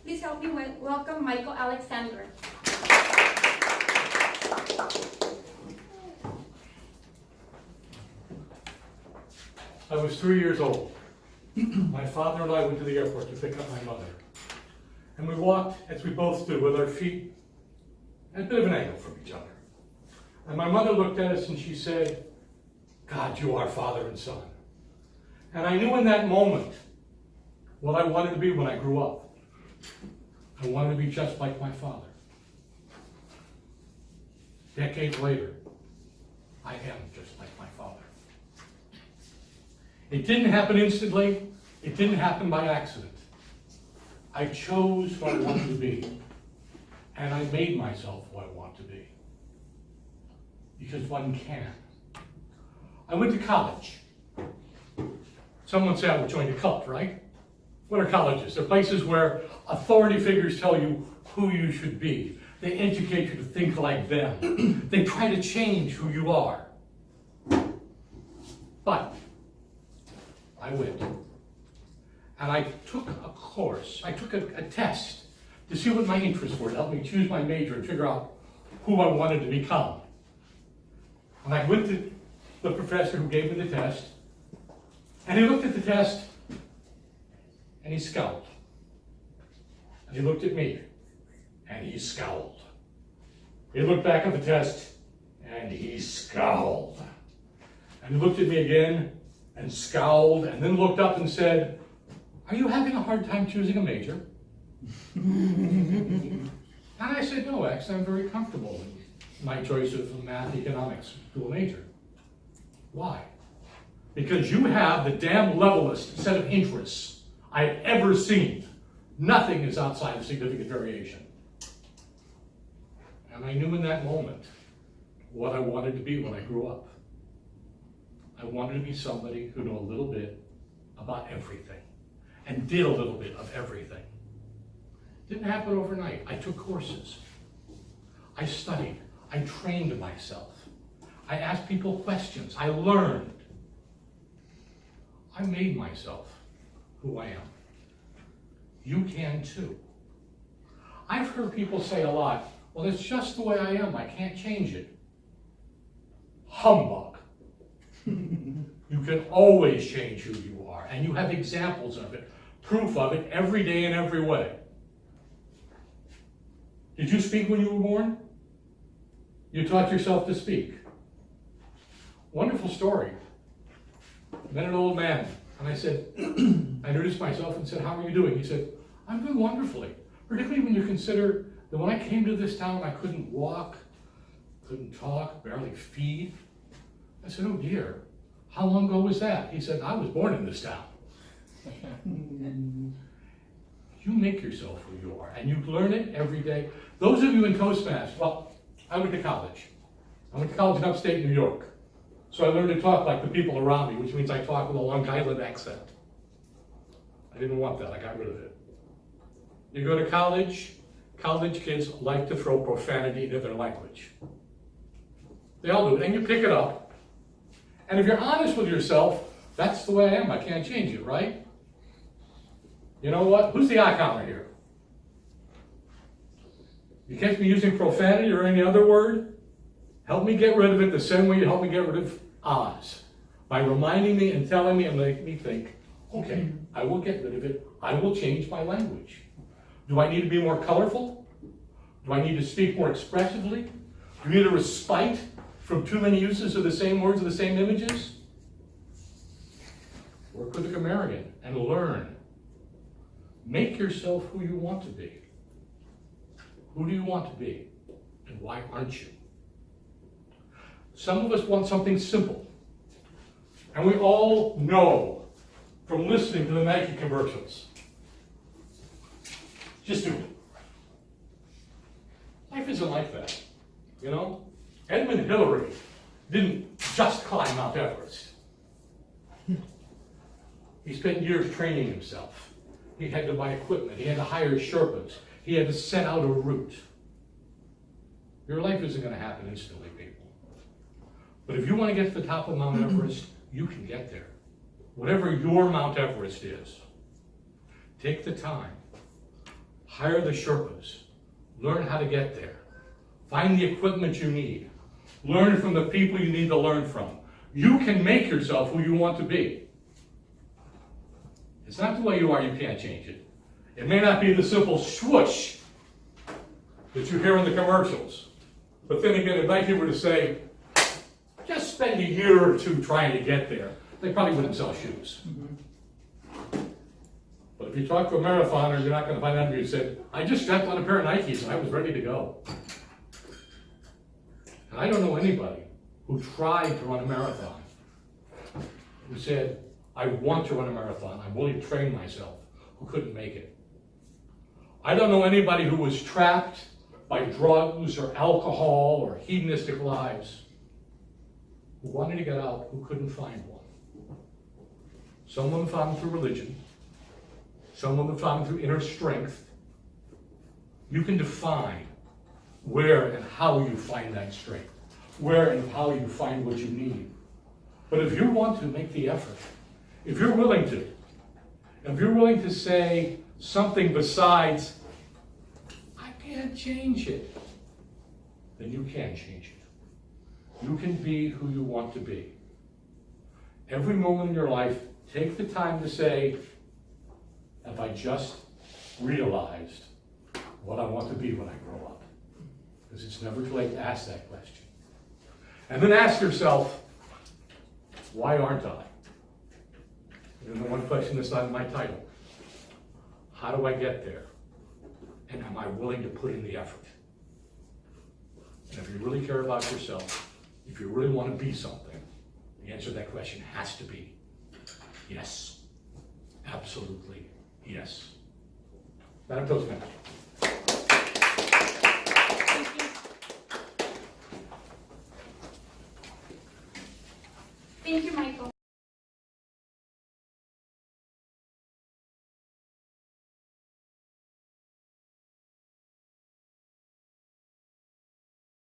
Please help me welcome Michael Alexander. I was 3 years old. My father and I went to the airport to pick up my mother. And we walked, as we both do, with our feet at a bit of an angle from each other. And my mother looked at us and she said, "God, you are father and son." And I knew in that moment what I wanted to be when I grew up. I wanted to be just like my father. Decades later, I am just like my father. It didn't happen instantly. It didn't happen by accident. I chose who I wanted to be, and I made myself who I want to be. Because one can. I went to college. Someone said I would join a cult, right? What are colleges? They're places where authority figures tell you who you should be. They educate you to think like them. They try to change who you are. But I went. And I took a course. I took a test to see what my interests were, to help me choose my major and figure out who I wanted to become. And I went to the professor who gave me the test, and he looked at the test, and he scowled. And he looked at me, and he scowled. He looked back at the test, and he scowled. And he looked at me again, and scowled, and then looked up and said, "Are you having a hard time choosing a major?" And I said, "No, actually, I'm very comfortable in my choice of math, economics, dual major." Why? Because you have the damn levelest set of interests I've ever seen. Nothing is outside of significant variation. And I knew in that moment what I wanted to be when I grew up. I wanted to be somebody who knew a little bit about everything and did a little bit of everything. It didn't happen overnight. I took courses. I studied. I trained myself. I asked people questions. I learned. I made myself who I am. You can too. I've heard people say a lot, "Well, it's just the way I am. I can't change it." Humbug. You can always change who you are, and you have examples of it, proof of it every day in every way. Did you speak when you were born? You taught yourself to speak. Wonderful story. I met an old man, and I said, I introduced myself and said, "How are you doing?" He said, "I'm doing wonderfully." Particularly when you consider that when I came to this town, I couldn't walk, couldn't talk, barely feed. I said, "Oh dear, how long ago was that?" He said, "I was born in this town." You make yourself who you are, and you learn it every day. Those of you in Toastmasters, well, I went to college. I went to college in upstate New York. So I learned to talk like the people around me, which means I talk with a Long Island accent. I didn't want that, I got rid of it. You go to college kids like to throw profanity into their language. They all do it, and you pick it up. And if you're honest with yourself, that's the way I am, I can't change it, right? You know what? Who's the eye counter here? You catch me using profanity or any other word? Help me get rid of it the same way you help me get rid of Oz. By reminding me and telling me and making me think, okay, I will get rid of it. I will change my language. Do I need to be more colorful? Do I need to speak more expressively? Do you need a respite from too many uses of the same words or the same images? Work with a grammarian and learn. Make yourself who you want to be. Who do you want to be? And why aren't you? Some of us want something simple. And we all know from listening to the Nike commercials. Just do it. Life isn't like that, you know? Edmund Hillary didn't just climb Mount Everest. He spent years training himself. He had to buy equipment. He had to hire Sherpas. He had to set out a route. Your life isn't going to happen instantly, people. But if you want to get to the top of Mount Everest, you can get there. Whatever your Mount Everest is, take the time. Hire the Sherpas. Learn how to get there. Find the equipment you need. Learn from the people you need to learn from. You can make yourself who you want to be. It's not the way you are, you can't change it. It may not be the simple swoosh that you hear in the commercials. But then again, if I were to say, just spend a year or two trying to get there, they probably wouldn't sell shoes. But if you talk to a marathoner, you're not going to find anybody who said, I just stepped on a pair of Nikes and I was ready to go. And I don't know anybody who tried to run a marathon who said, I want to run a marathon, I'm willing to train myself, who couldn't make it. I don't know anybody who was trapped by drugs or alcohol or hedonistic lives who wanted to get out, who couldn't find one. Someone found through religion, someone found through inner strength. You can define where and how you find that strength, where and how you find what you need. But if you want to make the effort, if you're willing to say something besides, I can't change it, then you can change it. You can be who you want to be. Every moment in your life, take the time to say, have I just realized what I want to be when I grow up? Because it's never too late to ask that question. And then ask yourself, why aren't I? And the one question that's not in my title. How do I get there? And am I willing to put in the effort? And if you really care about yourself, if you really want to be something, the answer to that question has to be yes. Absolutely yes. Madam Toastmaster. Thank you, Michael.